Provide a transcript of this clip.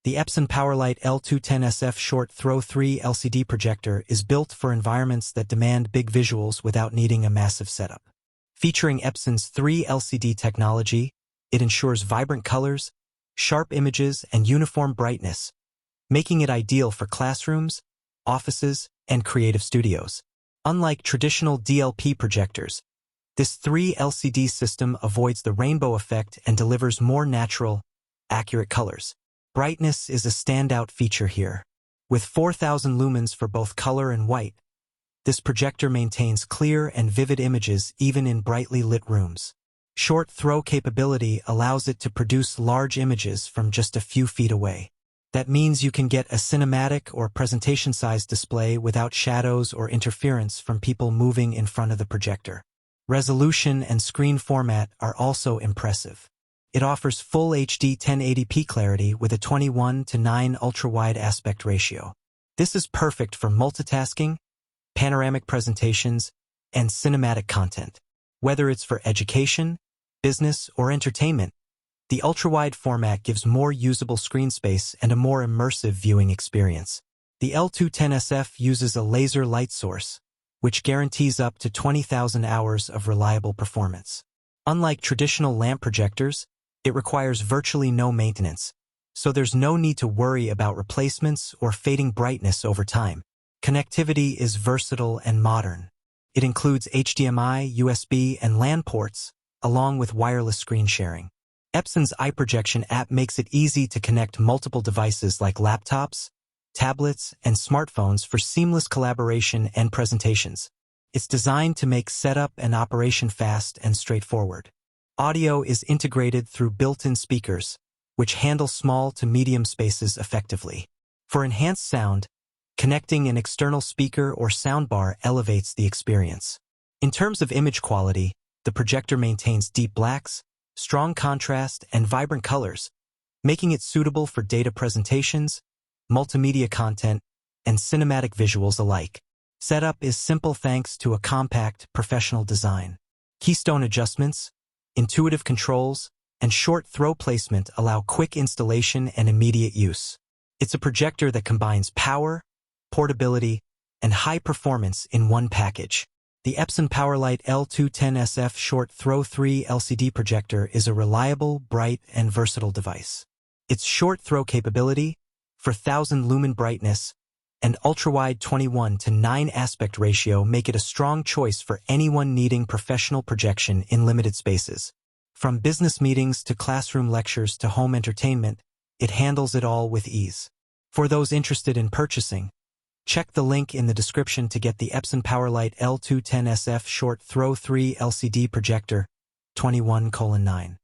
The Epson PowerLite L210SF Short Throw 3 LCD projector is built for environments that demand big visuals without needing a massive setup. Featuring Epson's 3 LCD technology, it ensures vibrant colors, sharp images, and uniform brightness, making it ideal for classrooms, offices, and creative studios. Unlike traditional DLP projectors, this 3 LCD system avoids the rainbow effect and delivers more natural, accurate colors. Brightness is a standout feature here. With 4,000 lumens for both color and white, this projector maintains clear and vivid images even in brightly lit rooms. Short throw capability allows it to produce large images from just a few feet away. That means you can get a cinematic or presentation-sized display without shadows or interference from people moving in front of the projector. Resolution and screen format are also impressive. It offers full HD 1080p clarity with a 21:9 ultra-wide aspect ratio. This is perfect for multitasking, panoramic presentations, and cinematic content. Whether it's for education, business, or entertainment, the ultra-wide format gives more usable screen space and a more immersive viewing experience. The L210SF uses a laser light source, which guarantees up to 20,000 hours of reliable performance. Unlike traditional lamp projectors, it requires virtually no maintenance, so there's no need to worry about replacements or fading brightness over time. Connectivity is versatile and modern. It includes HDMI, USB, and LAN ports, along with wireless screen sharing. Epson's iProjection app makes it easy to connect multiple devices like laptops, tablets, and smartphones for seamless collaboration and presentations. It's designed to make setup and operation fast and straightforward. Audio is integrated through built-in speakers, which handle small to medium spaces effectively. For enhanced sound, connecting an external speaker or soundbar elevates the experience. In terms of image quality, the projector maintains deep blacks, strong contrast, and vibrant colors, making it suitable for data presentations, multimedia content, and cinematic visuals alike. Setup is simple thanks to a compact, professional design. Keystone adjustments, intuitive controls, and short throw placement allow quick installation and immediate use. It's a projector that combines power, portability, and high performance in one package. The Epson PowerLite L210SF Short Throw 3 LCD projector is a reliable, bright, and versatile device. Its short throw capability, 4,000 lumen brightness, and ultra-wide 21:9 aspect ratio make it a strong choice for anyone needing professional projection in limited spaces. From business meetings to classroom lectures to home entertainment, it handles it all with ease. For those interested in purchasing, check the link in the description to get the Epson PowerLite L210SF Short Throw 3 LCD projector 21:9.